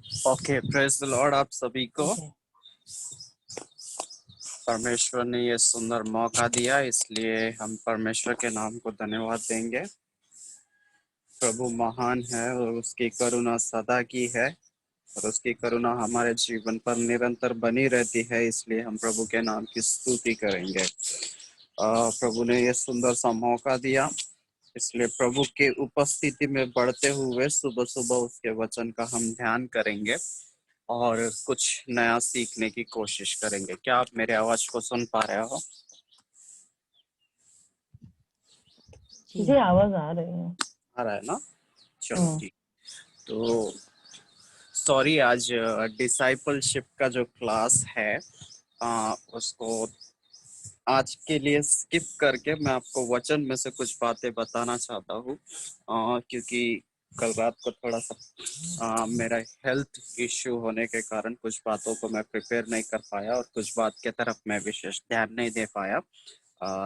Okay, praise the Lord आप सभी को। Okay. परमेश्वर ने ये सुंदर मौका दिया, इसलिए हम परमेश्वर के नाम को धन्यवाद देंगे। प्रभु महान है और उसकी करुणा सदा की है और उसकी करुणा हमारे जीवन पर निरंतर बनी रहती है, इसलिए हम प्रभु के नाम की स्तुति करेंगे। प्रभु ने ये सुंदर सा मौका दिया, इसलिए प्रभु के उपस्थिति में बढ़ते हुए सुबह सुबह उसके वचन का हम ध्यान करेंगे और कुछ नया सीखने की कोशिश करेंगे। क्या आप मेरे आवाज को सुन पा रहे हो? जी आवाज आ रही है। आ रहा है ना? चलो हम्म, ठीक। तो सॉरी, आज डिसाइपलशिप का जो क्लास है उसको आज के लिए स्किप करके मैं आपको वचन में से कुछ बातें बताना चाहता हूँ, क्योंकि कल रात को थोड़ा सा मेरा हेल्थ इश्यू होने के कारण कुछ बातों को मैं प्रिपेयर नहीं कर पाया और कुछ बात के तरफ मैं विशेष ध्यान नहीं दे पाया।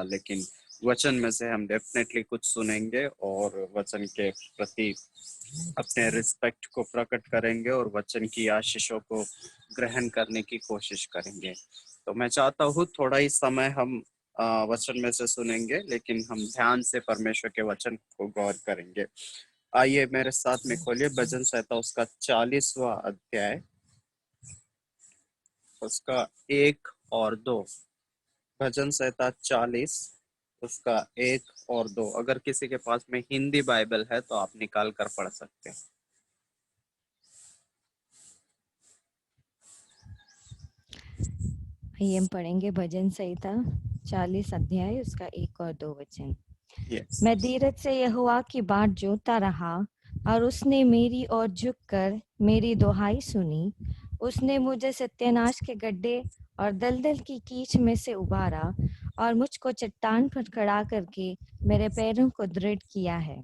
लेकिन वचन में से हम डेफिनेटली कुछ सुनेंगे और वचन के प्रति अपने रिस्पेक्ट को प्रकट करेंगे और वचन की आशीषों को ग्रहण करने की कोशिश करेंगे। तो मैं चाहता हूँ थोड़ा ही समय हम वचन में से सुनेंगे, लेकिन हम ध्यान से परमेश्वर के वचन को गौर करेंगे। आइए मेरे साथ में खोलिए भजन संहिता उसका 40वां अध्याय, उसका 1 और 2। भजन संहिता 40 उसका 1 और 2। अगर किसी के पास में हिंदी बाइबल है तो आप निकाल कर पढ़ सकते हैं। आइए हम पढ़ेंगे भजन संहिता 40 अध्याय उसका 1 और 2 वचन। yes. मैं धीरज से यहोवा की बाट जोता रहा और उसने मेरी ओर झुककर मेरी दुहाई सुनी। उसने मुझे सत्यानाश के गड्ढे और दलदल की कीच में से उबारा और मुझको चट्टान पर खड़ा करके मेरे पैरों को दृढ़ किया है।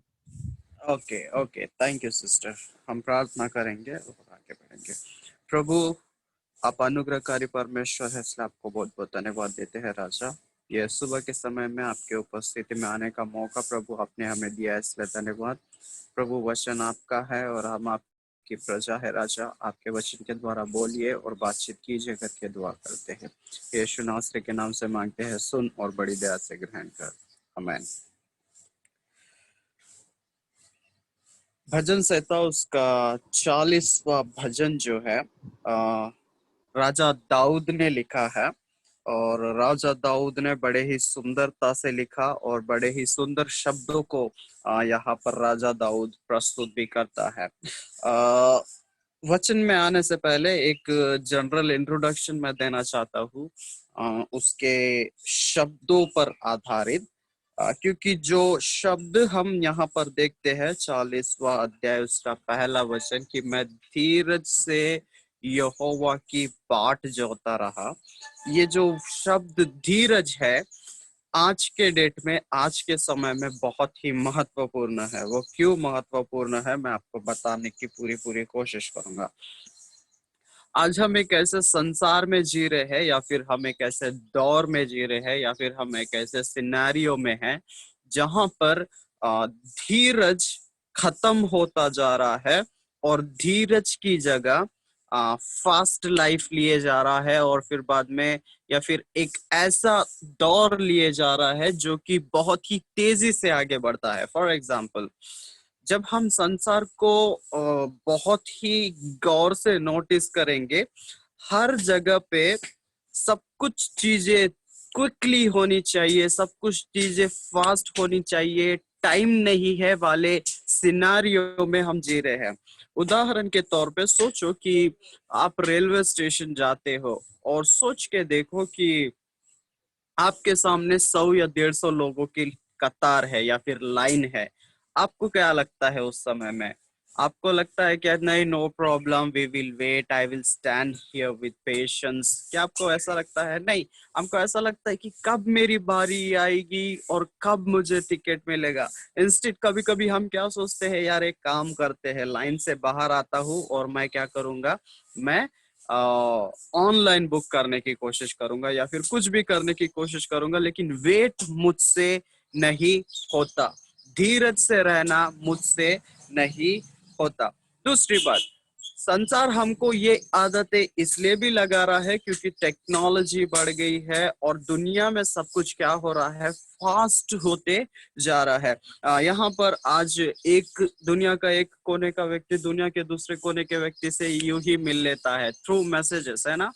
Okay okay, thank you sister. हम प्रार्थना करेंगे और आगे बढ़ेंगे। प्रभु आप अनुग्रहकारी परमेश्वर है, इसलिए आपको बहुत बहुत धन्यवाद देते हैं राजा। ये सुबह के समय में आपके उपस्थिति में आने का मौका प्रभु आपने हमें दिया है, इसलिए धन्यवाद। प्रभु वचन आपका है और हम आपकी प्रजा है राजा। आपके वचन के द्वारा बोलिए और बातचीत कीजिए करके दुआ करते हैं। यीशु नासरी के नाम से मांगते हैं, सुन और बड़ी दया से ग्रहण कर। आमीन। भजन संहिता उसका 40वां भजन जो है राजा दाऊद ने लिखा है और राजा दाऊद ने बड़े ही सुंदरता से लिखा और बड़े ही सुंदर शब्दों को यहाँ पर राजा दाऊद प्रस्तुत भी करता है। वचन में आने से पहले एक जनरल इंट्रोडक्शन मैं देना चाहता हूँ उसके शब्दों पर आधारित, क्योंकि जो शब्द हम यहाँ पर देखते हैं 40वां अध्याय उसका पहला वचन कि मैं धीरज से यहोवा की बाट जोता रहा, ये जो शब्द धीरज है आज के डेट में, आज के समय में बहुत ही महत्वपूर्ण है। वो क्यों महत्वपूर्ण है मैं आपको बताने की पूरी कोशिश करूंगा। आज हम एक ऐसे संसार में जी रहे हैं या फिर हम एक ऐसे दौर में जी रहे हैं या फिर हम एक ऐसे सिनेरियो में हैं जहां पर धीरज खत्म होता जा रहा है और धीरज की जगह फास्ट लाइफ लिए जा रहा है और फिर बाद में या फिर एक ऐसा दौर लिए जा रहा है जो कि बहुत ही तेजी से आगे बढ़ता है। फॉर एग्जाम्पल, जब हम संसार को बहुत ही गौर से नोटिस करेंगे, हर जगह पे सब कुछ चीजें क्विकली होनी चाहिए, सब कुछ चीजें फास्ट होनी चाहिए, टाइम नहीं है वाले सिनारियो में हम जी रहे हैं। उदाहरण के तौर पे सोचो कि आप रेलवे स्टेशन जाते हो और सोच के देखो कि आपके सामने 100 या 150 लोगों की कतार है या फिर लाइन है। आपको क्या लगता है उस समय में? आपको लगता है कि नहीं, no problem, we will wait, I will stand here with patience. क्या आपको ऐसा लगता है? नहीं, हमको ऐसा लगता है कि कब मेरी बारी आएगी और कब मुझे टिकट मिलेगा। इंस्टेड कभी कभी हम क्या सोचते हैं, यार एक काम करते हैं, लाइन से बाहर आता हूँ और मैं क्या करूंगा, मैं ऑनलाइन बुक करने की कोशिश करूंगा या फिर कुछ भी करने की कोशिश करूंगा, लेकिन वेट मुझसे नहीं होता, धीरज से रहना मुझसे नहीं होता। दूसरी बात, संसार हमको ये आदतें इसलिए भी लगा रहा है क्योंकि टेक्नोलॉजी बढ़ गई है और दुनिया में सब कुछ क्या हो रहा है, फास्ट होते जा रहा है। यहाँ पर आज एक दुनिया का एक कोने का व्यक्ति दुनिया के दूसरे कोने के व्यक्ति से यूं ही मिल लेता है थ्रू मैसेजेस, है ना।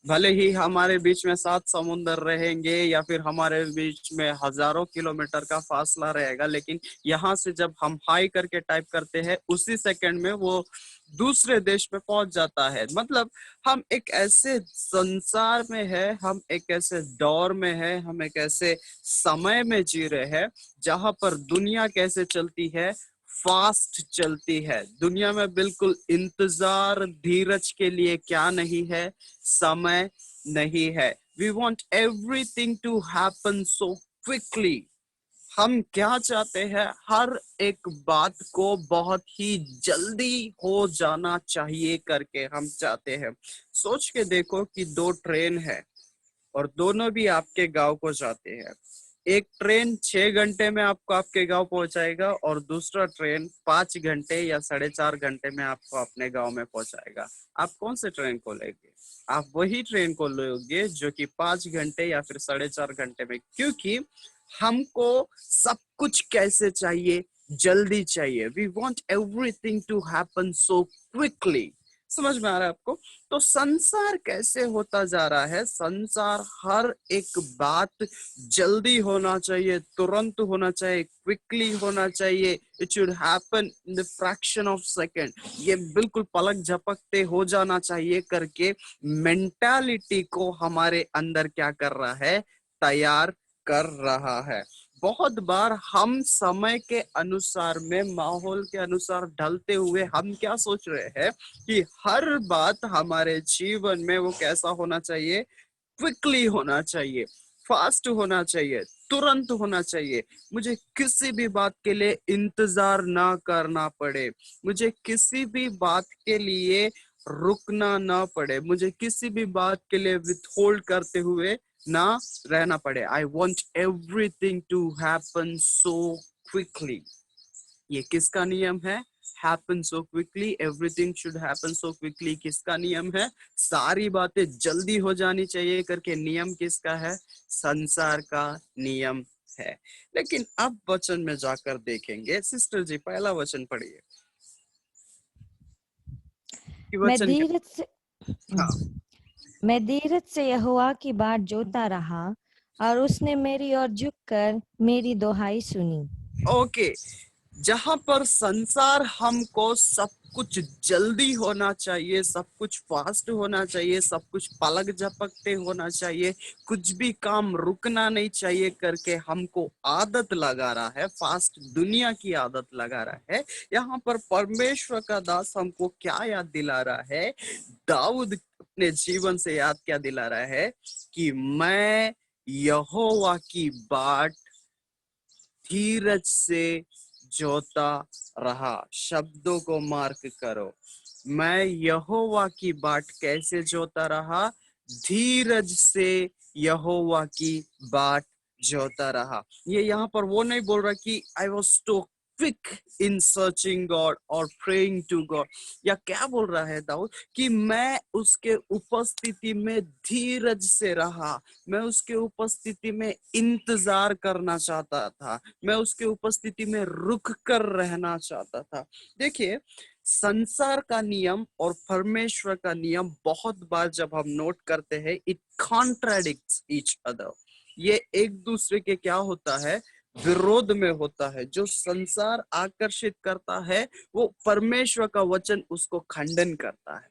भले ही हमारे बीच में 7 समुंदर रहेंगे या फिर हमारे बीच में हजारों किलोमीटर का फासला रहेगा, लेकिन यहाँ से जब हम हाई करके टाइप करते हैं उसी सेकंड में वो दूसरे देश में पहुंच जाता है। मतलब हम एक ऐसे संसार में है, हम एक ऐसे दौर में है, हम एक ऐसे समय में जी रहे हैं जहां पर दुनिया कैसे चलती है, फास्ट चलती है। दुनिया में बिल्कुल इंतजार धीरज के लिए क्या नहीं है, समय नहीं है। We want everything to happen so quickly. हम क्या चाहते हैं, हर एक बात को बहुत ही जल्दी हो जाना चाहिए करके हम चाहते हैं। सोच के देखो कि 2 ट्रेन है और दोनों भी आपके गांव को जाते हैं। एक ट्रेन 6 घंटे में आपको आपके गांव पहुंचाएगा और दूसरा ट्रेन 5 घंटे या 4.5 घंटे में आपको अपने गांव में पहुंचाएगा। आप कौन से ट्रेन को लेंगे? आप वही ट्रेन को लोगे जो कि 5 घंटे या फिर 4.5 घंटे में, क्योंकि हमको सब कुछ कैसे चाहिए, जल्दी चाहिए। We want everything to happen so quickly. समझ में आ रहा है आपको? तो संसार कैसे होता जा रहा है, संसार हर एक बात जल्दी होना चाहिए, तुरंत होना चाहिए, क्विकली होना चाहिए। It should happen in the fraction of second. ये बिल्कुल पलक झपकते हो जाना चाहिए करके मेंटालिटी को हमारे अंदर क्या कर रहा है, तैयार कर रहा है। बहुत बार हम समय के अनुसार में, माहौल के अनुसार ढलते हुए हम क्या सोच रहे हैं कि हर बात हमारे जीवन में वो कैसा होना चाहिए, क्विकली होना चाहिए, फास्ट होना चाहिए, तुरंत होना चाहिए। मुझे किसी भी बात के लिए इंतजार ना करना पड़े, मुझे किसी भी बात के लिए रुकना ना पड़े, मुझे किसी भी बात के लिए विथहोल्ड करते हुए ना रहना पड़े। I want everything to happen so quickly. ये किसका नियम है? Happen so quickly, everything should happen so quickly किसका नियम है? सारी बातें जल्दी हो जानी चाहिए करके नियम किसका है? संसार का नियम है। लेकिन अब वचन में जाकर देखेंगे। सिस्टर जी, पहला वचन पढ़िए कि मैं वचन क्या? धीरज से हाँ, मैं धीरज से यहोवा की बाट जोता रहा और उसने मेरी ओर झुककर मेरी दुहाई सुनी। ओके। जहां पर संसार हमको सब कुछ जल्दी होना चाहिए, सब कुछ फास्ट होना चाहिए, सब कुछ पलक झपकते होना चाहिए, कुछ भी काम रुकना नहीं चाहिए करके हमको आदत लगा रहा है, फास्ट दुनिया की आदत लगा रहा है। यहाँ पर परमेश्वर का दास हमको क्या याद दिला रहा है? दाऊद अपने जीवन से याद क्या दिला रहा है कि मैं यहोवा की बाट धीरज से जोता रहा। शब्दों को मार्क करो। मैं यहोवा की बाट कैसे जोता रहा? धीरज से यहोवा की बाट जोता रहा। ये यहाँ पर वो नहीं बोल रहा कि I was too quick in searching God और प्रेइंग टू गॉड, या क्या बोल रहा है दाऊद कि मैं उसके उपस्थिति में धीरज से रहा, मैं उसके उपस्थिति में इंतजार करना चाहता था, मैं उसके उपस्थिति में रुक कर रहना चाहता था। देखिए, संसार का नियम और परमेश्वर का नियम बहुत बार जब हम नोट करते हैं, इट कॉन्ट्राडिक्ट्स ईच अदर। ये एक दूसरे के क्या होता है, विरोध में होता है। जो संसार आकर्षित करता है वो परमेश्वर का वचन उसको खंडन करता है,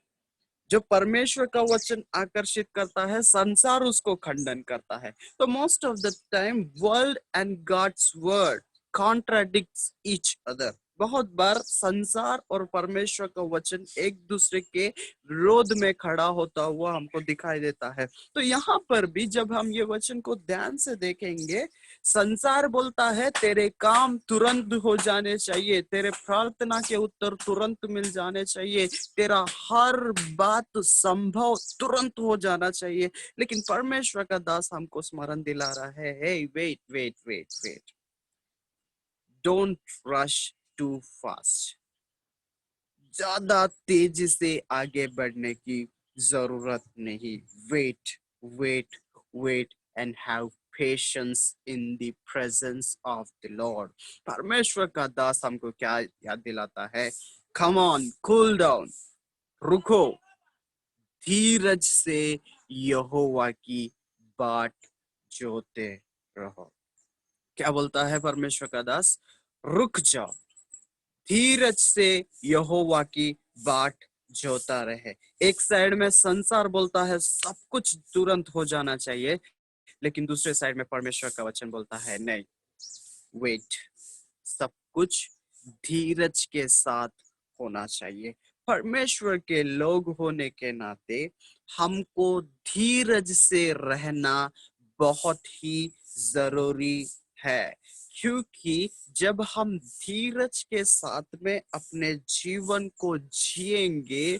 जो परमेश्वर का वचन आकर्षित करता है संसार उसको खंडन करता है। तो most of the time world and God's word contradicts each other. बहुत बार संसार और परमेश्वर का वचन एक दूसरे के विरोध में खड़ा होता हुआ हमको दिखाई देता है। तो यहाँ पर भी जब हम ये वचन को ध्यान से देखेंगे, संसार बोलता है तेरे काम तुरंत हो जाने चाहिए, तेरे प्रार्थना के उत्तर तुरंत मिल जाने चाहिए, तेरा हर बात संभव तुरंत हो जाना चाहिए। लेकिन परमेश्वर का दास हमको स्मरण दिला रहा है, hey wait wait wait wait, don't rush too fast, ज्यादा तेजी से आगे बढ़ने की जरूरत नहीं। Wait, wait, wait and have patience in the presence of the Lord. परमेश्वर का दास हमको क्या याद दिलाता है? कम ऑन, कूल डाउन, रुको, धीरज से यहोवा की बाट जोते रहो। क्या बोलता है परमेश्वर का दास? रुक जाओ, धीरज से यहोवा की बाट जोता रहे। एक साइड में संसार बोलता है सब कुछ तुरंत हो जाना चाहिए, लेकिन दूसरे साइड में परमेश्वर का वचन बोलता है नहीं, वेट, सब कुछ धीरज के साथ होना चाहिए। परमेश्वर के लोग होने के नाते हमको धीरज से रहना बहुत ही जरूरी है, क्योंकि जब हम धीरज के साथ में अपने जीवन को जिएंगे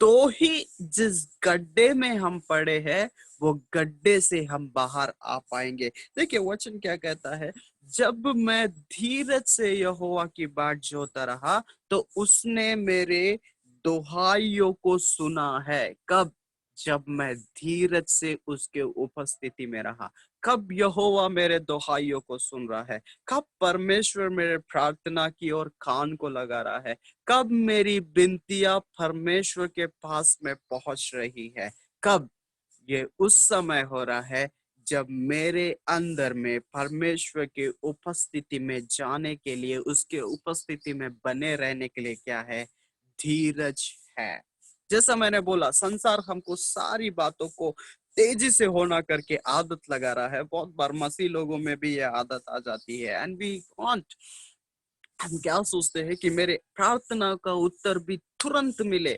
तो ही जिस गड्ढे में हम पड़े हैं वो गड्ढे से हम बाहर आ पाएंगे। देखिए वचन क्या कहता है? जब मैं धीरज से यहोवा की बाट जोता रहा तो उसने मेरे दुहाइयों को सुना है। कब? जब मैं धीरज से उसके उपस्थिति में रहा। कब यहोवा मेरे दुहाइयों को सुन रहा है? कब परमेश्वर मेरे प्रार्थना की ओर कान को लगा रहा है? कब मेरी विनतियां परमेश्वर के पास में पहुंच रही है? कब? ये उस समय हो रहा है जब मेरे अंदर में परमेश्वर के उपस्थिति में जाने के लिए, उसके उपस्थिति में बने रहने के लिए क्या है? धीरज है। जैसा मैंने बोला, संसार हमको सारी बातों को तेजी से होना करके आदत लगा रहा है। बहुत बार मसीह लोगों में भी ये आदत आ जाती है। एंड वी वांट, हम क्या सोचते हैं कि मेरे प्रार्थना का उत्तर भी तुरंत मिले।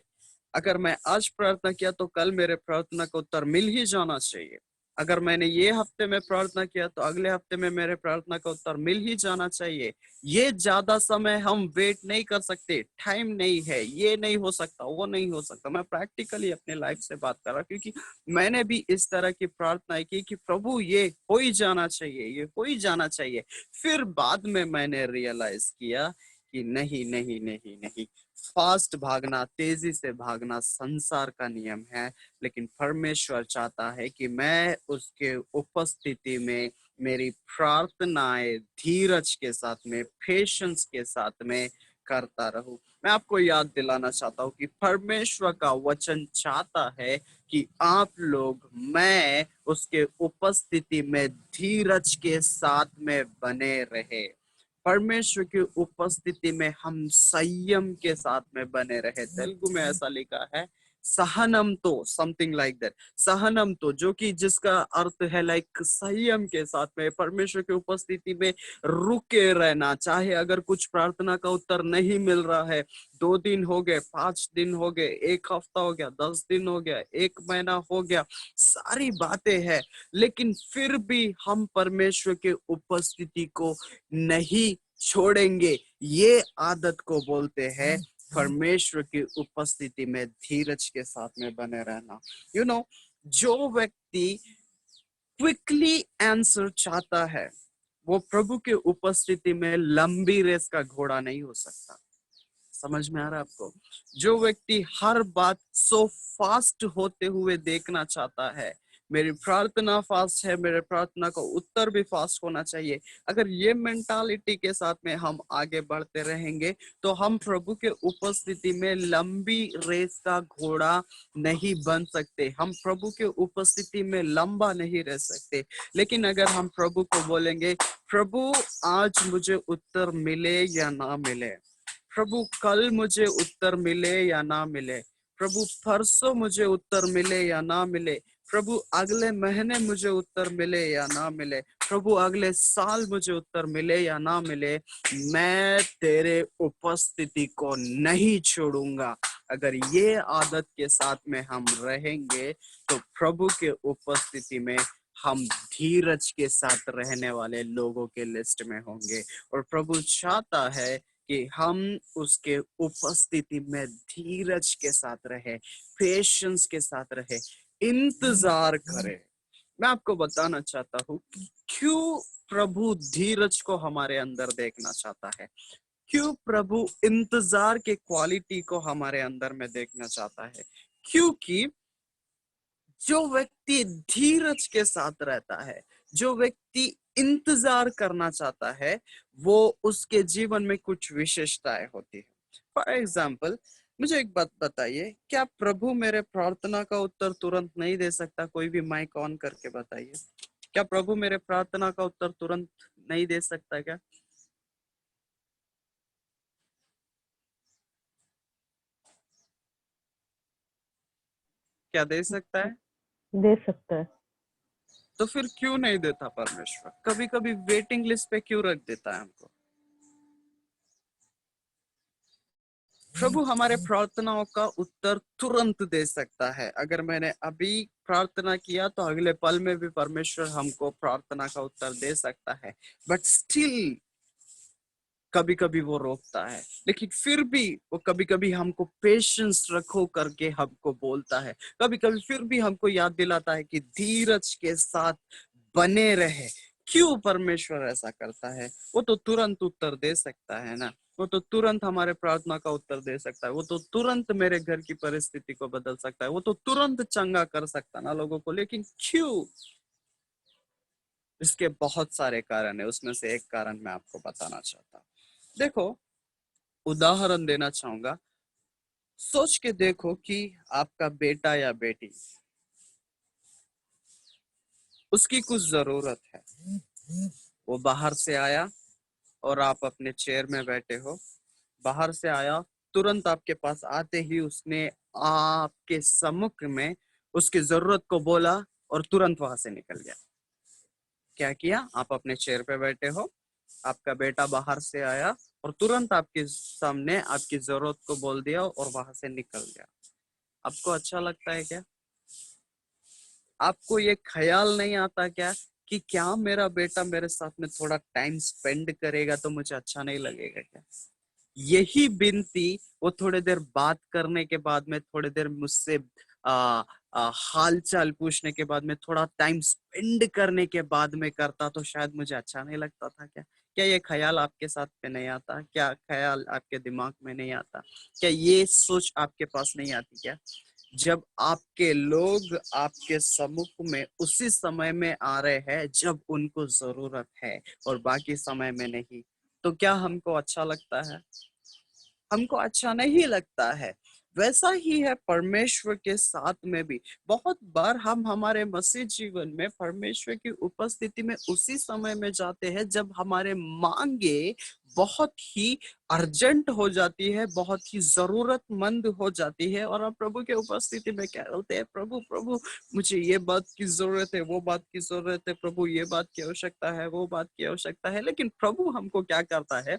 अगर मैं आज प्रार्थना किया तो कल मेरे प्रार्थना का उत्तर मिल ही जाना चाहिए। अगर मैंने ये हफ्ते में प्रार्थना किया तो अगले हफ्ते में मेरे प्रार्थना का उत्तर मिल ही जाना चाहिए। ये ज्यादा समय हम वेट नहीं कर सकते, टाइम नहीं है, ये नहीं हो सकता, वो नहीं हो सकता। मैं प्रैक्टिकली अपने लाइफ से बात कर रहा हूँ, क्योंकि मैंने भी इस तरह की प्रार्थना की कि प्रभु ये हो ही जाना चाहिए, ये हो ही जाना चाहिए। फिर बाद में मैंने रियलाइज किया कि नहीं नहीं नहीं नहीं, फास्ट भागना, तेजी से भागना संसार का नियम है, लेकिन परमेश्वर चाहता है कि मैं उसके उपस्थिति में मेरी प्रार्थनाएं धीरज के साथ में, पेशेंस के साथ में करता रहूं। मैं आपको याद दिलाना चाहता हूं कि परमेश्वर का वचन चाहता है कि आप लोग, मैं उसके उपस्थिति में धीरज के साथ में बने रहे। परमेश्वर की उपस्थिति में हम संयम के साथ में बने रहे। तेलुगु में ऐसा लिखा है सहनम तो, समथिंग लाइक दैट, सहनम तो, जो कि जिसका अर्थ है लाइक संयम के साथ में परमेश्वर की उपस्थिति में रुके रहना। चाहे अगर कुछ प्रार्थना का उत्तर नहीं मिल रहा है, 2 दिन हो गए, 5 दिन हो गए, 1 हफ्ता हो गया, 10 दिन हो गया, 1 महीना हो गया, सारी बातें हैं, लेकिन फिर भी हम परमेश्वर के उपस्थिति को नहीं छोड़ेंगे। ये आदत को बोलते हैं परमेश्वर की उपस्थिति में धीरज के साथ में बने रहना। यू नो, जो व्यक्ति क्विकली आंसर चाहता है वो प्रभु के उपस्थिति में लंबी रेस का घोड़ा नहीं हो सकता। समझ में आ रहा है आपको? जो व्यक्ति हर बात सो फास्ट होते हुए देखना चाहता है, मेरी प्रार्थना फास्ट है, मेरे प्रार्थना का उत्तर भी फास्ट होना चाहिए, अगर ये मेंटालिटी के साथ में हम आगे बढ़ते रहेंगे तो हम प्रभु के उपस्थिति में लंबी रेस का घोड़ा नहीं बन सकते, हम प्रभु के उपस्थिति में लंबा नहीं रह सकते। लेकिन अगर हम प्रभु को बोलेंगे, प्रभु आज मुझे उत्तर मिले या ना मिले, प्रभु कल मुझे उत्तर मिले या ना मिले, प्रभु परसों मुझे उत्तर मिले या ना मिले, प्रभु अगले महीने मुझे उत्तर मिले या ना मिले, प्रभु अगले साल मुझे उत्तर मिले या ना मिले, मैं तेरे उपस्थिति को नहीं छोड़ूंगा। अगर ये आदत के साथ में हम रहेंगे तो प्रभु के उपस्थिति में हम धीरज के साथ रहने वाले लोगों के लिस्ट में होंगे। और प्रभु चाहता है कि हम उसके उपस्थिति में धीरज के साथ रहे, पेशेंस के साथ रहे, इंतजार करें। मैं आपको बताना चाहता हूँ कि क्यों प्रभु धीरज को हमारे अंदर देखना चाहता है, क्यों प्रभु इंतजार के क्वालिटी को हमारे अंदर में देखना चाहता है? क्योंकि जो व्यक्ति धीरज के साथ रहता है, जो व्यक्ति इंतजार करना चाहता है, वो उसके जीवन में कुछ विशेषताएं होती है। फॉर एग्जाम्पल, मुझे एक बात बताइए, क्या प्रभु मेरे प्रार्थना का उत्तर तुरंत नहीं दे सकता? कोई भी माइक ऑन करके बताइए, क्या प्रभु मेरे प्रार्थना का उत्तर तुरंत नहीं दे सकता? क्या क्या दे सकता है? दे सकता है। तो फिर क्यों नहीं देता परमेश्वर? कभी कभी वेटिंग लिस्ट पे क्यों रख देता है हमको? प्रभु हमारे प्रार्थनाओं का उत्तर तुरंत दे सकता है। अगर मैंने अभी प्रार्थना किया तो अगले पल में भी परमेश्वर हमको प्रार्थना का उत्तर दे सकता है, बट स्टिल कभी कभी वो रोकता है। लेकिन फिर भी वो कभी कभी हमको पेशेंस रखो करके हमको बोलता है, कभी कभी फिर भी हमको याद दिलाता है कि धीरज के साथ बने रहे। क्यों परमेश्वर ऐसा करता है? वो तो तुरंत उत्तर दे सकता है ना, वो तो तुरंत हमारे प्रार्थना का उत्तर दे सकता है, वो तो तुरंत मेरे घर की परिस्थिति को बदल सकता है, वो तो तुरंत चंगा कर सकता है ना लोगों को। लेकिन क्यों? इसके बहुत सारे कारण है, उसमें से एक कारण मैं आपको बताना चाहता हूँ। देखो, उदाहरण देना चाहूंगा। सोच के देखो कि आपका बेटा या बेटी, उसकी कुछ जरूरत है, वो बाहर से आया और आप अपने चेयर में बैठे हो, बाहर से आया, तुरंत आपके पास आते ही उसने आपके सम्मुख में उसकी जरूरत को बोला और तुरंत वहां से निकल गया। क्या किया? आप अपने चेयर पे बैठे हो, आपका बेटा बाहर से आया और तुरंत आपके सामने आपकी जरूरत को बोल दिया और वहां से निकल गया। आपको अच्छा लगता है क्या? आपको ये ख्याल नहीं आता क्या कि क्या मेरा बेटा मेरे साथ में थोड़ा टाइम स्पेंड करेगा तो मुझे अच्छा नहीं लगेगा क्या? यही बिनती वो थोड़ी देर बात करने के बाद में, थोड़ी देर मुझसे हाल चाल पूछने के बाद में, थोड़ा टाइम स्पेंड करने के बाद में करता तो शायद मुझे अच्छा नहीं लगता था क्या? क्या ये ख्याल आपके साथ में नहीं आता? क्या ख्याल आपके दिमाग में नहीं आता? क्या ये सोच आपके पास नहीं आती क्या? जब आपके लोग आपके सम्मुख में उसी समय में आ रहे हैं जब उनको जरूरत है और बाकी समय में नहीं, तो क्या हमको अच्छा लगता है? हमको अच्छा नहीं लगता है। वैसा ही है परमेश्वर के साथ में भी। बहुत बार हम हमारे मसीह जीवन में परमेश्वर की उपस्थिति में उसी समय में जाते हैं जब हमारे मांगे बहुत ही अर्जेंट हो जाती है, बहुत ही जरूरतमंद हो जाती है, और हम प्रभु के उपस्थिति में क्या बोलते हैं? प्रभु प्रभु, मुझे ये बात की जरूरत है, वो बात की जरूरत है, प्रभु ये बात की आवश्यकता है, वो बात की आवश्यकता है। लेकिन प्रभु हमको क्या करता है?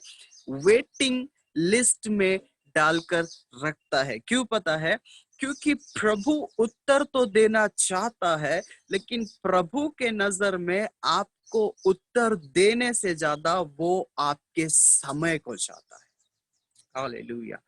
वेटिंग लिस्ट में डालकर रखता है। क्यों पता है? क्योंकि प्रभु उत्तर तो देना चाहता है, लेकिन प्रभु के नजर में आपको उत्तर देने से ज्यादा वो आपके समय को चाहता है। हालेलुया।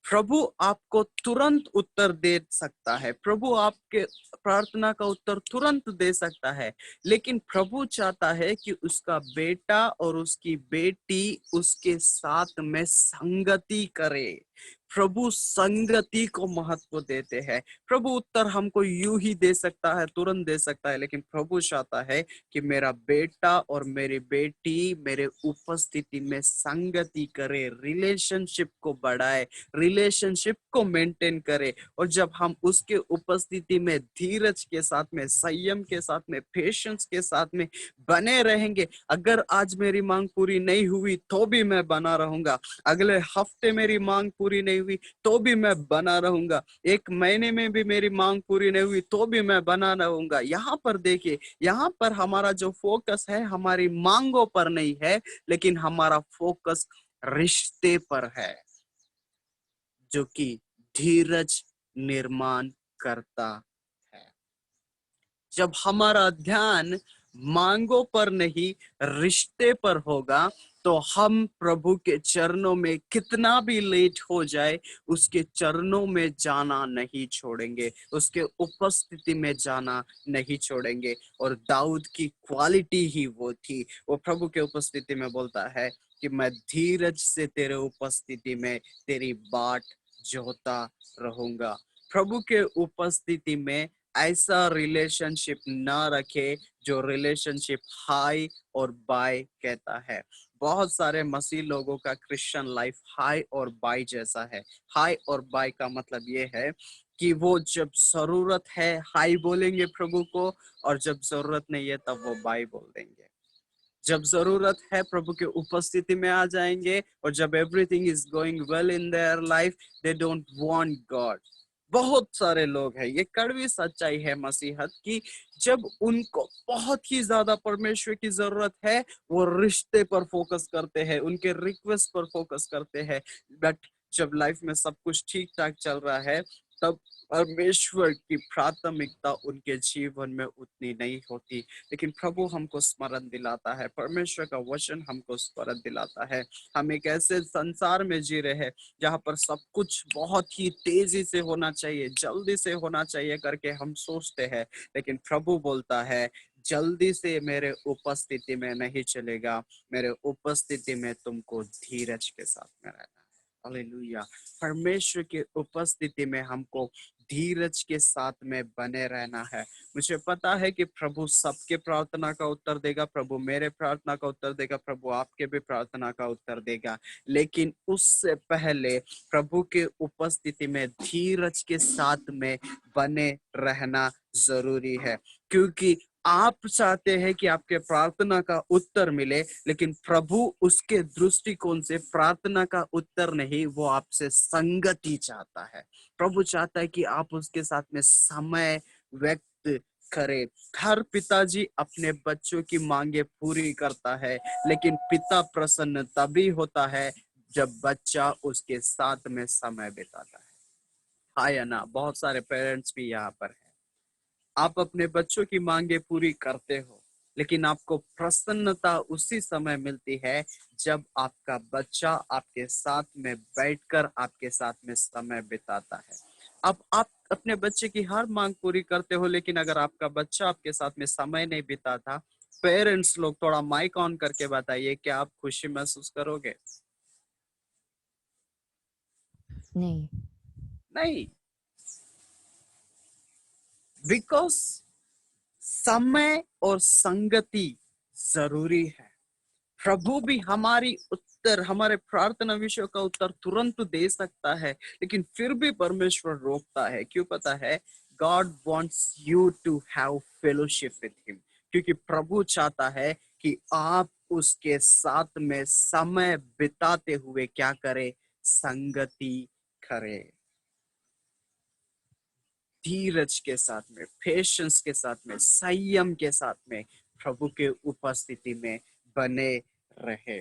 प्रभु आपको तुरंत उत्तर दे सकता है, प्रभु आपके प्रार्थना का उत्तर तुरंत दे सकता है, लेकिन प्रभु चाहता है कि उसका बेटा और उसकी बेटी उसके साथ में संगति करे। प्रभु संगति को महत्व देते हैं। प्रभु उत्तर हमको यूं ही दे सकता है, तुरंत दे सकता है, लेकिन प्रभु चाहता है कि मेरा बेटा और मेरी बेटी मेरे उपस्थिति में संगति करे, रिलेशनशिप को बढ़ाए, रिलेशनशिप को मेंटेन करे। और जब हम उसके उपस्थिति में धीरज के साथ में, संयम के साथ में, पेशेंस के साथ में बने रहेंगे, अगर आज मेरी मांग पूरी नहीं हुई तो भी मैं बना रहूंगा, अगले हफ्ते मेरी मांग पूरी नहीं हुई तो भी मैं बना रहूंगा, एक महीने में भी मेरी मांग पूरी नहीं हुई तो भी मैं बना रहूंगा। यहाँ पर देखिए, यहाँ पर हमारा जो फोकस है हमारी मांगों पर नहीं है, लेकिन हमारा फोकस रिश्ते पर है, जो कि धीरज निर्माण करता है। जब हमारा ध्यान मांगों पर नहीं रिश्ते पर होगा, तो हम प्रभु के चरणों में कितना भी लेट हो जाए, उसके चरणों में जाना नहीं छोड़ेंगे, उसके उपस्थिति में जाना नहीं छोड़ेंगे। और दाऊद की क्वालिटी ही वो थी, वो प्रभु के उपस्थिति में बोलता है कि मैं धीरज से तेरे उपस्थिति में तेरी बाट जोता रहूंगा। प्रभु के उपस्थिति में ऐसा रिलेशनशिप ना रखे जो रिलेशनशिप हाई और बाय कहता है। बहुत सारे मसीह लोगों का क्रिश्चियन लाइफ हाई और बाय जैसा है। हाई और बाय का मतलब ये है कि वो जब जरूरत है हाई बोलेंगे प्रभु को, और जब जरूरत नहीं है तब वो बाय बोल देंगे। जब जरूरत है प्रभु के उपस्थिति में आ जाएंगे, और जब everything is going well in their life, they don't want God. बहुत सारे लोग हैं, ये कड़वी सच्चाई है मसीहत की, जब उनको बहुत ही ज्यादा परमेश्वर की जरूरत है, वो रिश्ते पर फोकस करते हैं, उनके रिक्वेस्ट पर फोकस करते हैं। बट जब लाइफ में सब कुछ ठीक ठाक चल रहा है, तब परमेश्वर की प्राथमिकता उनके जीवन में उतनी नहीं होती। लेकिन प्रभु हमको स्मरण दिलाता है, परमेश्वर का वचन हमको स्मरण दिलाता है। हम एक ऐसे संसार में जी रहे हैं जहाँ पर सब कुछ बहुत ही तेजी से होना चाहिए, जल्दी से होना चाहिए करके हम सोचते हैं। लेकिन प्रभु बोलता है, जल्दी से मेरे उपस्थिति में नहीं चलेगा, मेरे उपस्थिति में तुमको धीरज के साथ में रहना है। हालेलुया। परमेश्वर की उपस्थिति में हमको धीरज के साथ में बने रहना है। मुझे पता है कि प्रभु सबके प्रार्थना का उत्तर देगा, प्रभु मेरे प्रार्थना का उत्तर देगा, प्रभु आपके भी प्रार्थना का उत्तर देगा। लेकिन उससे पहले प्रभु के उपस्थिति में धीरज के साथ में बने रहना जरूरी है, क्योंकि आप चाहते हैं कि आपके प्रार्थना का उत्तर मिले, लेकिन प्रभु उसके दृष्टिकोण से प्रार्थना का उत्तर नहीं, वो आपसे संगति चाहता है। प्रभु चाहता है कि आप उसके साथ में समय व्यक्त करें। हर पिताजी अपने बच्चों की मांगे पूरी करता है, लेकिन पिता प्रसन्न तभी होता है जब बच्चा उसके साथ में समय बिताता है। हाँ या ना? बहुत सारे पेरेंट्स भी यहाँ पर है। आप अपने बच्चों की मांगे पूरी करते हो, लेकिन आपको प्रसन्नता उसी समय मिलती है जब आपका बच्चा आपके साथ में बैठकर आपके साथ में समय बिताता है। अब आप अपने बच्चे की हर मांग पूरी करते हो, लेकिन अगर आपका बच्चा आपके साथ में समय नहीं बिताता, पेरेंट्स लोग थोड़ा माइक ऑन करके बताइए, क्या आप खुशी महसूस करोगे? नहीं। नहीं। बिकॉज समय और संगति जरूरी है। प्रभु भी हमारी उत्तर, हमारे प्रार्थना विषयों का उत्तर तुरंत दे सकता है, लेकिन फिर भी परमेश्वर रोकता है। क्यों पता है? God wants you to have fellowship with him, क्योंकि प्रभु चाहता है कि आप उसके साथ में समय बिताते हुए क्या करें? संगति करें। धीरज के साथ में, पेशेंस के साथ में, संयम के साथ में प्रभु के उपस्थिति में बने रहे,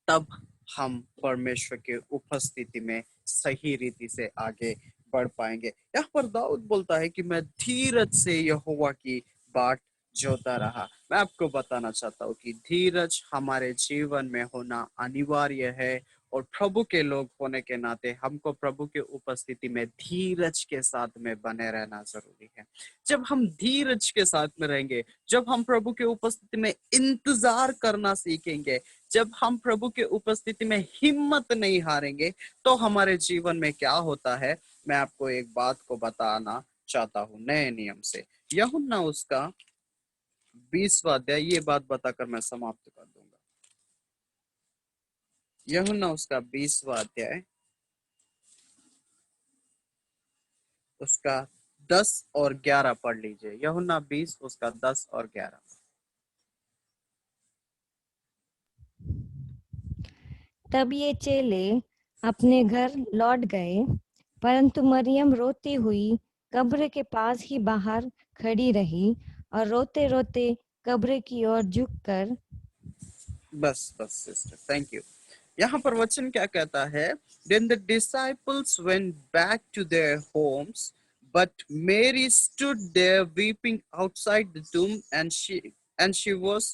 तब हम परमेश्वर के उपस्थिति में सही रीति से आगे बढ़ पाएंगे। यहाँ पर दाऊद बोलता है कि मैं धीरज से यहोवा की बाट जोता रहा। मैं आपको बताना चाहता हूँ कि धीरज हमारे जीवन में होना अनिवार्य है, और प्रभु के लोग होने के नाते हमको प्रभु के उपस्थिति में धीरज के साथ में बने रहना जरूरी है। जब हम धीरज के साथ में रहेंगे, जब हम प्रभु के उपस्थिति में इंतजार करना सीखेंगे, जब हम प्रभु के उपस्थिति में हिम्मत नहीं हारेंगे, तो हमारे जीवन में क्या होता है, मैं आपको एक बात को बताना चाहता हूँ नए नियम से। यूहन्ना उसका 20वां अध्याय, ये बात बताकर मैं समाप्त कर दूंगा। यूहन्ना उसका 20वां अध्याय, उसका 10 और 11 पढ़ लीजिए। यूहन्ना 20 उसका 10 और 11। तब ये चेले अपने घर लौट गए, परंतु मरियम रोती हुई कब्र के पास ही बाहर खड़ी रही और रोते रोते कब्र की ओर झुककर। बस बस सिस्टर, थैंक यू। यहाँ पर वचन क्या कहता है? Then the disciples went back to their homes, but Mary stood there weeping outside the tomb, and she was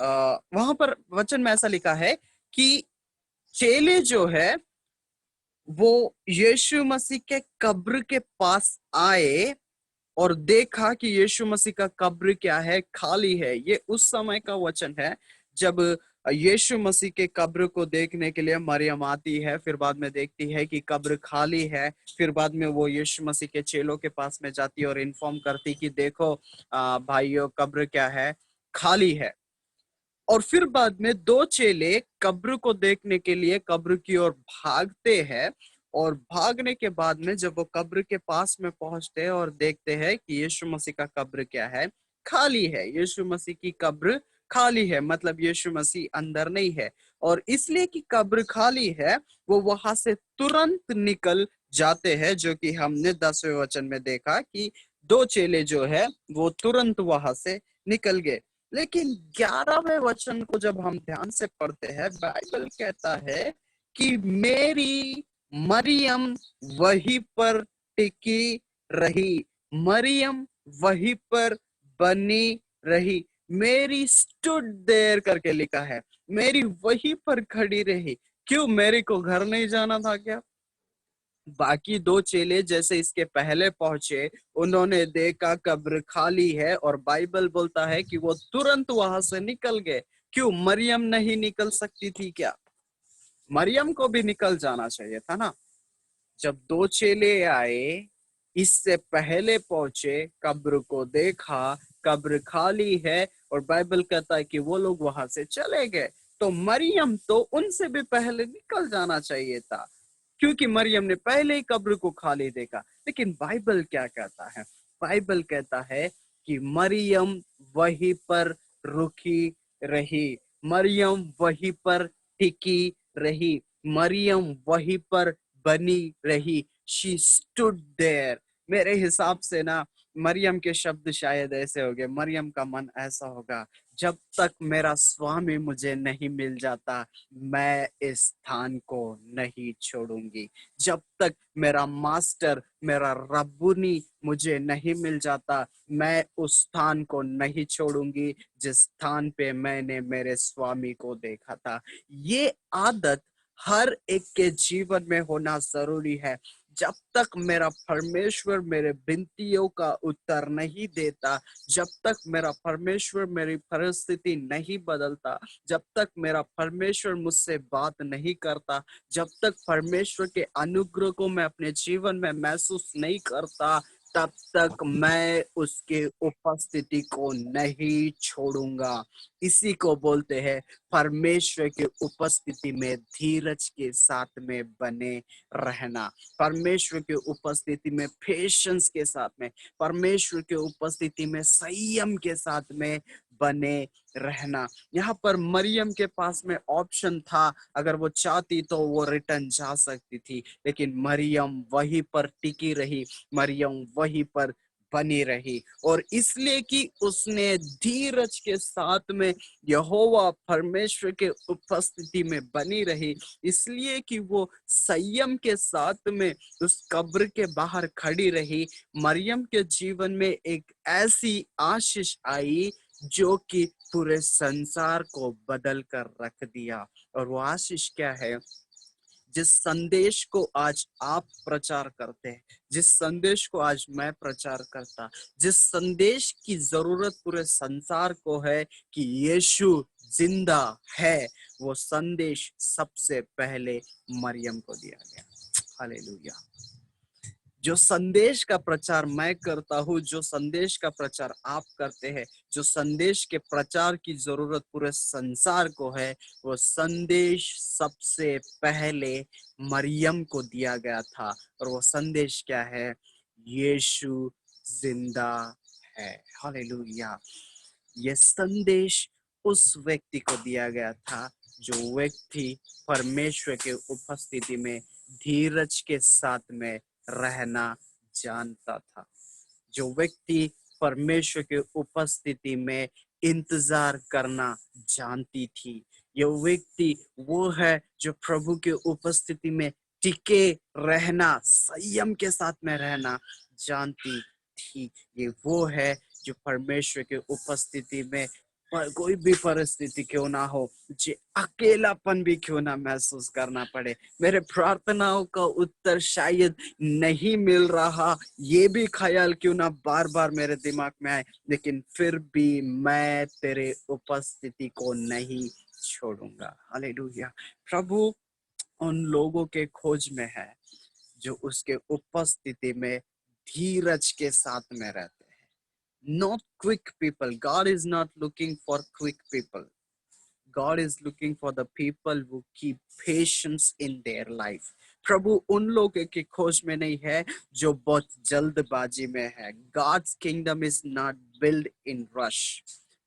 वहां पर वचन में ऐसा लिखा है कि चेले जो है वो यीशु मसीह के कब्र के पास आए और देखा कि यीशु मसीह का कब्र क्या है, खाली है। ये उस समय का वचन है जब यीशु मसीह के कब्र को देखने के लिए मरियम आती है, फिर बाद में देखती है कि कब्र खाली है। फिर बाद में वो यीशु मसीह के चेलों के पास में जाती है और इन्फॉर्म करती कि देखो भाइयों, कब्र क्या है, खाली है। और फिर बाद में दो चेले कब्र को देखने के लिए कब्र की ओर भागते हैं, और भागने के बाद में जब वो कब्र के पास में पहुंचते हैं और देखते हैं कि यीशु मसीह का कब्र क्या है, खाली है। यीशु मसीह की कब्र खाली है, मतलब यीशु मसीह अंदर नहीं है। और इसलिए कि कब्र खाली है, वो वहां से तुरंत निकल जाते हैं, जो कि हमने 10वें वचन में देखा कि दो चेले जो है वो तुरंत वहां से निकल गए। लेकिन 11वें वचन को जब हम ध्यान से पढ़ते हैं, बाइबल कहता है कि मेरी मरियम वहीं पर टिकी रही, मरियम वहीं पर बनी रही। मेरी स्टूड देयर करके लिखा है, मेरी वहीं पर खड़ी रही। क्यों? मेरी को घर नहीं जाना था क्या? बाकी दो चेले जैसे इसके पहले पहुंचे, उन्होंने देखा कब्र खाली है, और बाइबल बोलता है कि वो तुरंत वहां से निकल गए। क्यों? मरियम नहीं निकल सकती थी क्या? मरियम को भी निकल जाना चाहिए था ना। जब दो चेले आए, इससे पहले पहुंचे, कब्र को देखा, कब्र खाली है, और बाइबल कहता है कि वो लोग वहां से चले गए। तो मरियम तो उनसे भी पहले निकल जाना चाहिए था, क्योंकि मरियम ने पहले ही कब्र को खाली देखा। लेकिन बाइबल क्या कहता है? बाइबल कहता है कि मरियम वहीं पर रुकी रही, मरियम वहीं पर टिकी रही, मरियम वहीं पर बनी रही। She stood there. मेरे हिसाब से ना, मरियम के शब्द शायद ऐसे हो गए, मरियम का मन ऐसा होगा, जब तक मेरा स्वामी मुझे नहीं मिल जाता, मैं इस स्थान को नहीं छोड़ूंगी। जब तक मेरा मास्टर, मेरा रब्बुनी मुझे नहीं मिल जाता, मैं उस स्थान को नहीं छोड़ूंगी जिस स्थान पे मैंने मेरे स्वामी को देखा था। ये आदत हर एक के जीवन में होना जरूरी है। जब तक मेरा परमेश्वर मेरे विनतियों का उत्तर नहीं देता, जब तक मेरा परमेश्वर मेरी परिस्थिति नहीं बदलता, जब तक मेरा परमेश्वर मुझसे बात नहीं करता, जब तक परमेश्वर के अनुग्रह को मैं अपने जीवन में महसूस नहीं करता, तब तक मैं उसके उपस्थिति को नहीं छोड़ूंगा। इसी को बोलते हैं परमेश्वर के उपस्थिति में धीरज के साथ में बने रहना, परमेश्वर के उपस्थिति में पेशेंस के साथ में, परमेश्वर के उपस्थिति में संयम के साथ में बने रहना। यहाँ पर मरियम के पास में ऑप्शन था, अगर वो चाहती तो वो रिटर्न जा सकती थी, लेकिन मरियम वहीं पर टिकी रही, मरियम वहीं पर बनी रही। और इसलिए कि उसने धीरज के साथ में यहोवा परमेश्वर के उपस्थिति में बनी रही, इसलिए कि वो संयम के साथ में उस कब्र के बाहर खड़ी रही, मरियम के जीवन में एक ऐसी आशीष आई जो कि पूरे संसार को बदल कर रख दिया। और वो आशीष क्या है? जिस संदेश को आज आप प्रचार करते हैं, जिस संदेश को आज मैं प्रचार करता, जिस संदेश की जरूरत पूरे संसार को है कि यीशु जिंदा है, वो संदेश सबसे पहले मरियम को दिया गया। हालेलुया। जो संदेश का प्रचार मैं करता हूँ, जो संदेश का प्रचार आप करते हैं, जो संदेश के प्रचार की जरूरत पूरे संसार को है, वो संदेश सबसे पहले मरियम को दिया गया था। और वो संदेश क्या है? यीशु जिंदा है। हालेलुया। ये संदेश उस व्यक्ति को दिया गया था जो व्यक्ति परमेश्वर के उपस्थिति में धीरज के साथ में रहना जानता था, जो व्यक्ति परमेश्वर के उपस्थिति में इंतजार करना जानती थी। ये व्यक्ति वो है जो प्रभु के उपस्थिति में टिके रहना, संयम के साथ में रहना जानती थी। ये वो है जो परमेश्वर के उपस्थिति में पर कोई भी परिस्थिति क्यों ना हो, मुझे अकेलापन भी क्यों ना महसूस करना पड़े, मेरे प्रार्थनाओं का उत्तर शायद नहीं मिल रहा, ये भी ख्याल क्यों ना बार बार मेरे दिमाग में आए, लेकिन फिर भी मैं तेरे उपस्थिति को नहीं छोड़ूंगा। हालेलुया। प्रभु उन लोगों के खोज में है जो उसके उपस्थिति में धीरज के साथ में रहते हैं। Not quick people. God is not looking for quick people. God is looking for the people who keep patience in their life. प्रभु उन लोगों की खोज में नहीं है जो बहुत जल्दबाजी में है। God's kingdom is not built in rush.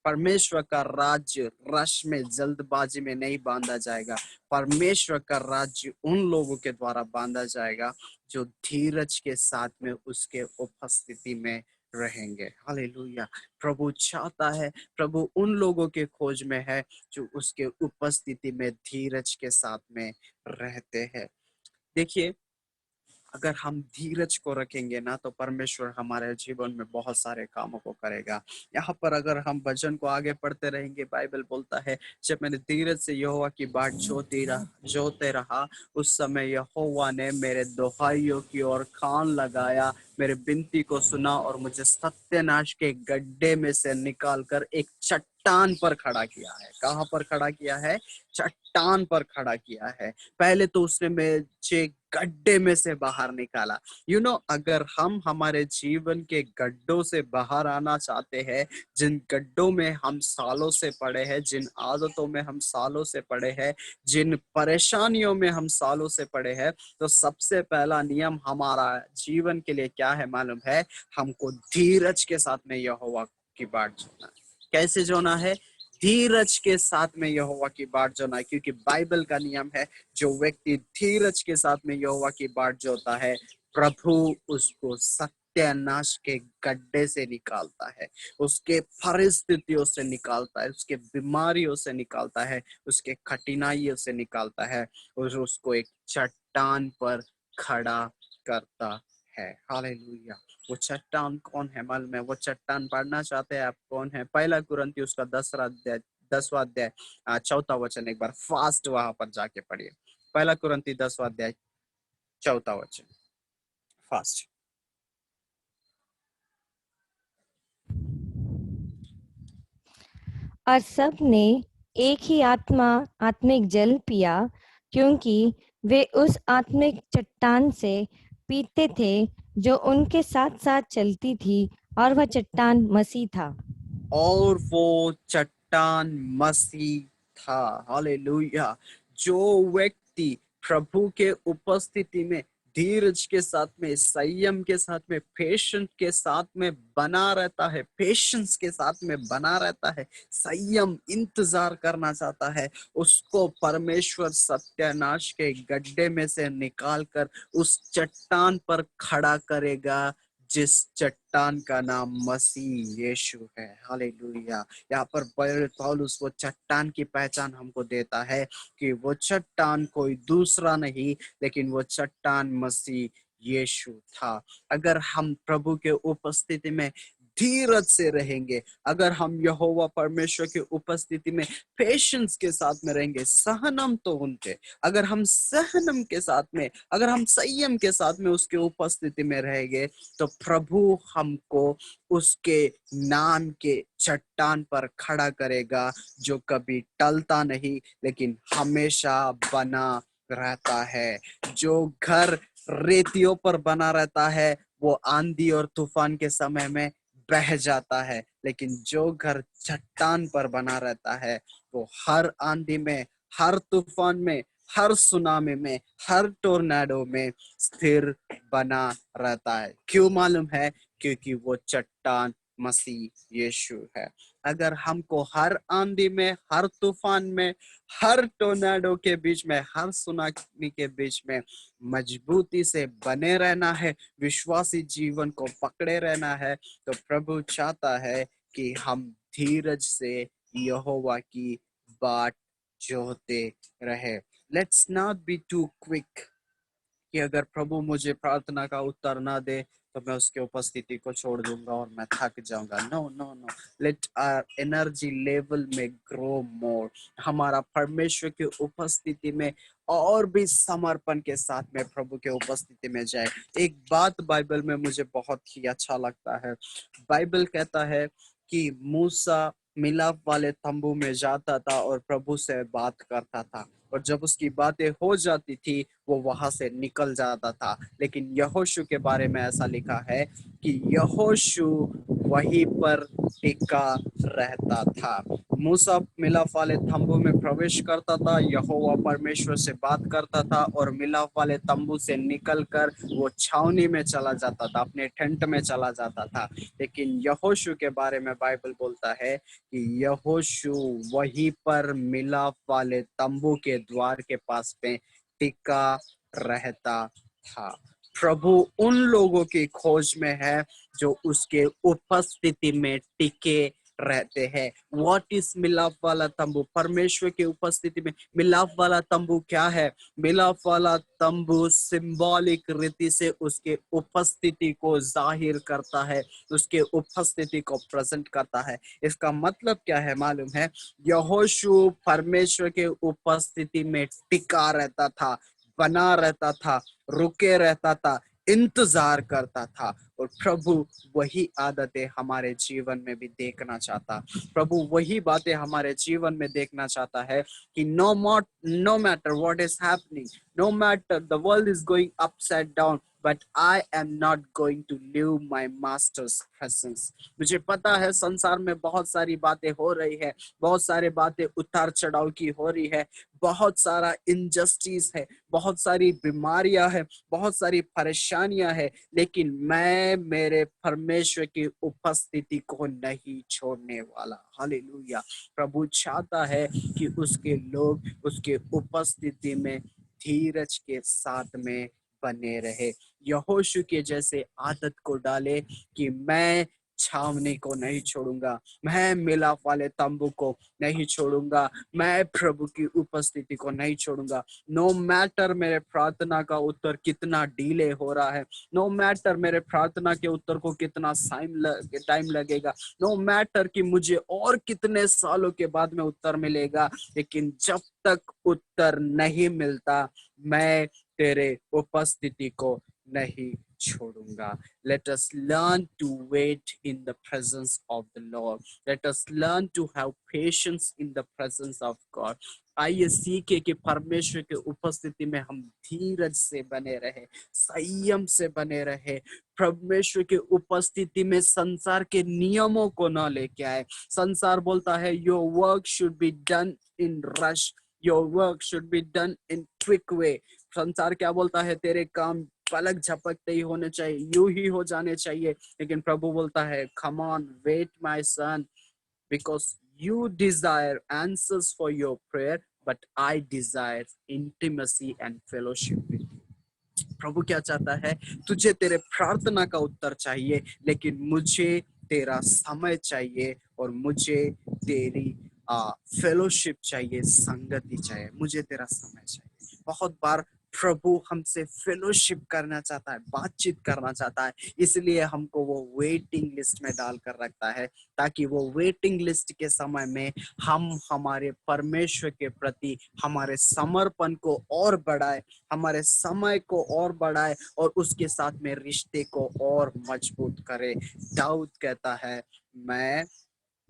परमेश्वर का राज्य रश में, जल्दबाजी में नहीं बांधा जाएगा। परमेश्वर का राज्य उन लोगों के द्वारा बांधा जाएगा जो धीरज के साथ में उसके उपस्थिति में रहेंगे। हालेलुया। प्रभु चाहता है, प्रभु उन लोगों के खोज में है जो उसके उपस्थिति में धीरज के साथ में रहते हैं। देखिए, अगर हम धीरज को रखेंगे ना तो परमेश्वर हमारे जीवन में बहुत सारे कामों को करेगा। यहाँ पर अगर हम वचन को आगे पढ़ते रहेंगे, बाइबल बोलता है, जब मैंने धीरज से यहोवा की बाट जोते रहा, उस समय यहोवा ने मेरे दोहाइयों की ओर कान लगाया, मेरे विनती को सुना और मुझे सत्यानाश के गड्ढे में से निकालकर एक चट्टान पर खड़ा किया है। कहाँ पर खड़ा किया है? चट्टान पर खड़ा किया है। पहले तो उसने मुझे गड्ढे में से बाहर निकाला। अगर हम हमारे जीवन के गड्ढों से बाहर आना चाहते हैं, जिन गड्ढों में हम सालों से पड़े हैं, जिन आदतों में हम सालों से पड़े हैं, जिन परेशानियों में हम सालों से पड़े हैं, तो सबसे पहला नियम हमारा जीवन के लिए क्या है मालूम है? हमको धीरज के साथ में यहोवा की बाट जोना। कैसे जोना है? धीरज के साथ में यहोवा की बाट जोना, क्योंकि बाइबल का नियम है, जो व्यक्ति धीरज के साथ में यहोवा की बाट जोता है, प्रभु उसको सत्यानाश के गड्ढे से निकालता है, उसके परिस्थितियों से निकालता है, उसके बीमारियों से निकालता है, उसके कठिनाइयों से निकालता है और उसको एक चट्टान पर खड़ा करता है। हालेलुया। वो चट्टान कौन है मालूम है? वो चट्टान पढ़ना चाहते हैं आप? कौन है? पहला कुरिन्थियों उसका 10वां अध्याय 4वां वचन एक बार फास्ट वहां पर जाके पढ़िए। पहला कुरिन्थी 10वां अध्याय 4वां वचन फास्ट। और सब ने एक ही आत्मिक जल पिया, क्योंकि वे उस आत्मिक चट्टान से पीते थे जो उनके साथ साथ चलती थी, और वह चट्टान मसीह था। और वो चट्टान मसीह था। हालेलुया। जो व्यक्ति प्रभु के उपस्थिति में धीरज के साथ में, संयम के साथ में, पेशेंस के साथ में बना रहता है, पेशेंस के साथ में बना रहता है, संयम इंतजार करना चाहता है, उसको परमेश्वर सत्यानाश के गड्ढे में से निकालकर उस चट्टान पर खड़ा करेगा, जिस चट्टान का नाम मसीह यीशु है। हालेलुया। यहाँ पर पौलुस वो चट्टान की पहचान हमको देता है कि वो चट्टान कोई दूसरा नहीं, लेकिन वो चट्टान मसीह यीशु था। अगर हम प्रभु के उपस्थिति में धीरज से रहेंगे, अगर हम यहोवा परमेश्वर की उपस्थिति में पेशेंस के साथ में रहेंगे, सहनम तो उनके, अगर हम सहनम के साथ में, अगर हम संयम के साथ में उसके उपस्थिति में रहेंगे, तो प्रभु हमको उसके नाम के चट्टान पर खड़ा करेगा, जो कभी टलता नहीं लेकिन हमेशा बना रहता है। जो घर रेतियों पर बना रहता है वो आंधी और तूफान के समय में बह जाता है, लेकिन जो घर चट्टान पर बना रहता है वो हर आंधी में, हर तूफान में, हर सुनामी में, हर टोर्नेडो में स्थिर बना रहता है। क्यों मालूम है? क्योंकि वो चट्टान मसीह यीशु है। अगर हमको हर आंधी में, हर तूफान में, हर टोर्नेडो के बीच में, हर सुनामी के बीच में मजबूती से बने रहना है, विश्वासी जीवन को पकड़े रहना है, तो प्रभु चाहता है कि हम धीरज से यहोवा की बाट जोहते रहे। Let's not be too quick कि अगर प्रभु मुझे प्रार्थना का उत्तर ना दे तो मैं उसके उपस्थिति को छोड़ दूंगा और मैं थक जाऊंगा। No no no, let our energy level में ग्रो मोर। हमारा परमेश्वर की उपस्थिति में और भी समर्पण के साथ में प्रभु के उपस्थिति में जाए। एक बात बाइबल में मुझे बहुत ही अच्छा लगता है। बाइबल कहता है कि मूसा मिलाप वाले तंबू में जाता था और प्रभु से बात करता था, और जब उसकी बातें हो जाती थी वो वहां से निकल जाता था। लेकिन यहोशू के बारे में ऐसा लिखा है कि यहोशू वहीं पर टिका रहता था। मूसा मिलाप वाले तंबू में प्रवेश करता था, यहोवा परमेश्वर से बात करता था और मिलाप वाले तंबू से निकलकर वो छावनी में चला जाता था, अपने टेंट में चला जाता था। लेकिन यहोशू के बारे में बाइबल बोलता है कि यहोशू वहीं पर मिलाप वाले तंबू के द्वार के पास में टिका रहता था। प्रभु उन लोगों की खोज में है जो उसके उपस्थिति में टिके रहते हैं। व्हाट इज मिलाप वाला तंबू? परमेश्वर की उपस्थिति में मिलाप वाला तंबू क्या है? मिलाप वाला तंबू सिंबॉलिक रीति से उसके उपस्थिति को जाहिर करता है, उसके उपस्थिति को प्रेजेंट करता है। इसका मतलब क्या है मालूम है? यहोशू परमेश्वर के उपस्थिति में टिका रहता था, बना रहता था, रुके रहता था, इंतजार करता था। और प्रभु वही आदतें हमारे जीवन में भी देखना चाहता। प्रभु वही बातें हमारे जीवन में देखना चाहता है कि no matter what is happening, no matter the world is going upside down, but I am not going to leave my master's presence। मुझे पता है संसार में बहुत सारी बातें हो रही है, बहुत सारी बातें उतार चढ़ाव की हो रही है, बहुत सारा इनजस्टिस है, बहुत सारी बीमारियां है, बहुत सारी परेशानियां है, लेकिन मैं मेरे परमेश्वर की उपस्थिति को नहीं छोड़ने वाला। हालेलुया। प्रभु चाहता है कि उसके लोग उसके उपस्थिति में धीरज के साथ में बने रहे। यहोशू के जैसे आदत को डाले कि मैं छावनी को नहीं छोड़ूंगा, मैं मिलाप वाले तंबू को नहीं छोड़ूंगा, मैं प्रभु की उपस्थिति को नहीं छोड़ूंगा। नो मैटर मेरे प्रार्थना का उत्तर कितना डिले हो रहा है, नो मैटर मेरे प्रार्थना के उत्तर को कितना टाइम लगेगा, नो मैटर कि मुझे और कितने सालों के बाद में उत्तर मिलेगा, लेकिन जब तक उत्तर नहीं मिलता मैं तेरे उपस्थिति को नहीं छोड़ूंगा। Let us learn to wait in the presence of the Lord. Let us learn to have patience in the presence of God. आइए सीखे कि परमेश्वर के उपस्थिति में हम धीरज से बने रहे, संयम से बने रहे। परमेश्वर के उपस्थिति में संसार के नियमों को न लेके आए। संसार बोलता है your work should be done in rush, your work should be done in quick way। संसार क्या बोलता है? तेरे काम पलक झपकते ही होने चाहिए, यूं ही हो जाने चाहिए। लेकिन प्रभु बोलता है come on, wait my son, because you desire answers for your prayer, but I desire intimacy and fellowship with you। प्रभु क्या चाहता है? तुझे तेरे प्रार्थना का उत्तर चाहिए, लेकिन मुझे तेरा समय चाहिए और मुझे तेरी फेलोशिप चाहिए, संगति चाहिए, मुझे तेरा समय चाहिए। बहुत बार प्रभु हमसे फेलोशिप करना चाहता है, बातचीत करना चाहता है, इसलिए हमको वो वेटिंग लिस्ट में डालकर रखता है, ताकि वो वेटिंग लिस्ट के समय में हम हमारे परमेश्वर के प्रति हमारे समर्पण को और बढ़ाए, हमारे समय को और बढ़ाए और उसके साथ में रिश्ते को और मजबूत करे। दाऊद कहता है मैं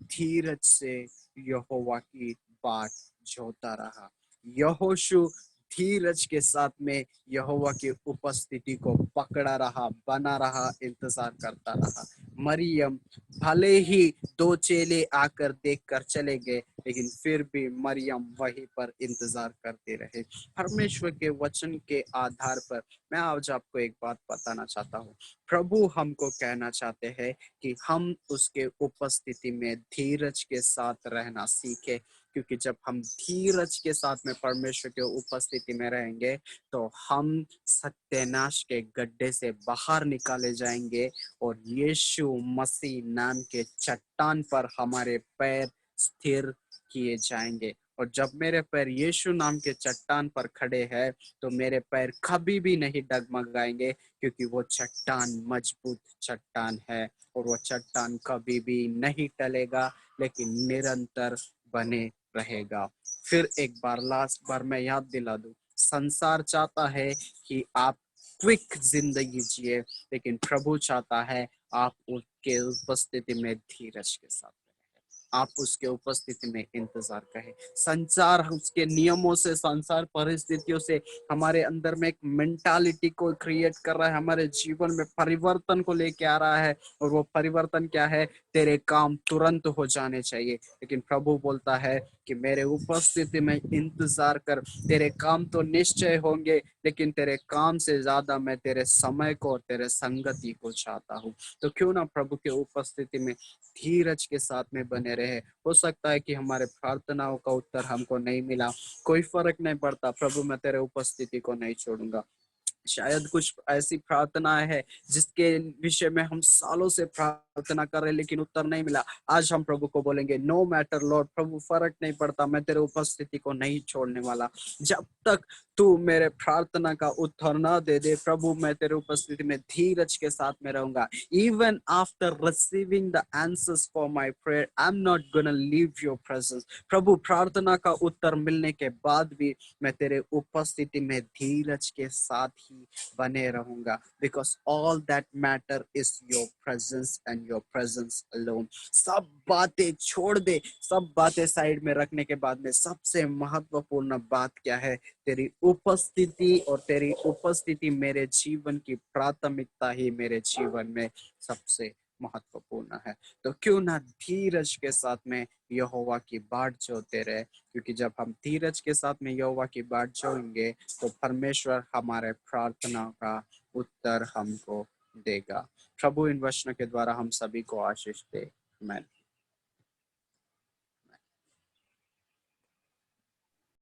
धीरज से यहोवा की बाट जोता रहा। यहोशू धीरज के साथ में यहोवा की उपस्थिति को पकड़ा रहा, बना रहा, इंतजार करता रहा। मरियम भले ही दो चेले आकर देखकर चले गए, लेकिन फिर भी मरियम वहीं पर इंतजार करते रहे। परमेश्वर के वचन के आधार पर मैं आज आपको एक बात बताना चाहता हूँ। प्रभु हमको कहना चाहते हैं कि हम उसके उपस्थिति में धीरज के साथ रहना सीखे, क्योंकि जब हम धीरज के साथ में परमेश्वर के उपस्थिति में रहेंगे तो हम सत्यानाश के गड्ढे से बाहर निकाले जाएंगे और यीशु मसीह नाम के चट्टान पर हमारे पैर स्थिर किए जाएंगे। और जब मेरे पैर यीशु नाम के चट्टान पर खड़े हैं तो मेरे पैर कभी भी नहीं डगमगाएंगे, क्योंकि वो चट्टान मजबूत चट्टान है और वो चट्टान कभी भी नहीं टलेगा, लेकिन निरंतर बने रहेगा। फिर एक बार लास्ट बार मैं याद दिला दूं, संसार चाहता है कि आप क्विक जिंदगी जिए, लेकिन प्रभु चाहता है आप उसके उपस्थिति में धीरज के साथ रहें, आप उसके उपस्थिति में इंतजार करें। संसार उसके नियमों से, संसार परिस्थितियों से हमारे अंदर में एक मेंटालिटी को क्रिएट कर रहा है, हमारे जीवन में परिवर्तन को लेके आ रहा है। और वो परिवर्तन क्या है? तेरे काम तुरंत हो जाने चाहिए, लेकिन प्रभु बोलता है कि मेरे उपस्थिति में इंतजार कर, तेरे काम तो निश्चय होंगे, लेकिन तेरे काम से ज्यादा मैं तेरे समय को और तेरे संगति को चाहता हूँ। तो क्यों ना प्रभु के उपस्थिति में धीरज के साथ में बने रहे। हो सकता है कि हमारे प्रार्थनाओं का उत्तर हमको नहीं मिला, कोई फर्क नहीं पड़ता, प्रभु मैं तेरे उपस्थिति को नहीं छोड़ूंगा। शायद कुछ ऐसी प्रार्थनाएं है जिसके विषय में हम सालों से प्रार्थना कर रहे हैं लेकिन उत्तर नहीं मिला। आज हम प्रभु को बोलेंगे, नो मैटर लॉर्ड, प्रभु फर्क नहीं पड़ता, मैं तेरे उपस्थिति को नहीं छोड़ने वाला। जब तक तू मेरे प्रार्थना का उत्तर ना दे दे, प्रभु मैं तेरे उपस्थिति में धीरज के साथ में रहूंगा। Even after receiving the answers for my prayer, I am not gonna leave your presence. प्रभु प्रार्थना का उत्तर मिलने के बाद भी मैं तेरे उपस्थिति में धीरज के साथ ही बने रहूंगा, because all that matter is your presence and your presence alone. सब बातें छोड़ दे, सब बातें साइड में रखने के बाद में सबसे महत्वपूर्ण बात क्या है? तेरी उपस्थिति, और तेरी उपस्थिति मेरे जीवन की प्राथमिकता ही मेरे जीवन में सबसे महत्वपूर्ण है। तो क्यों ना धीरज के साथ में यहोवा की बाट जोते रहे, क्योंकि जब हम धीरज के साथ में यहोवा की बाट जोएंगे तो परमेश्वर हमारे प्रार्थना का उत्तर हमको देगा। प्रभु इन वचनों के द्वारा हम सभी को आशीष दे। आमीन।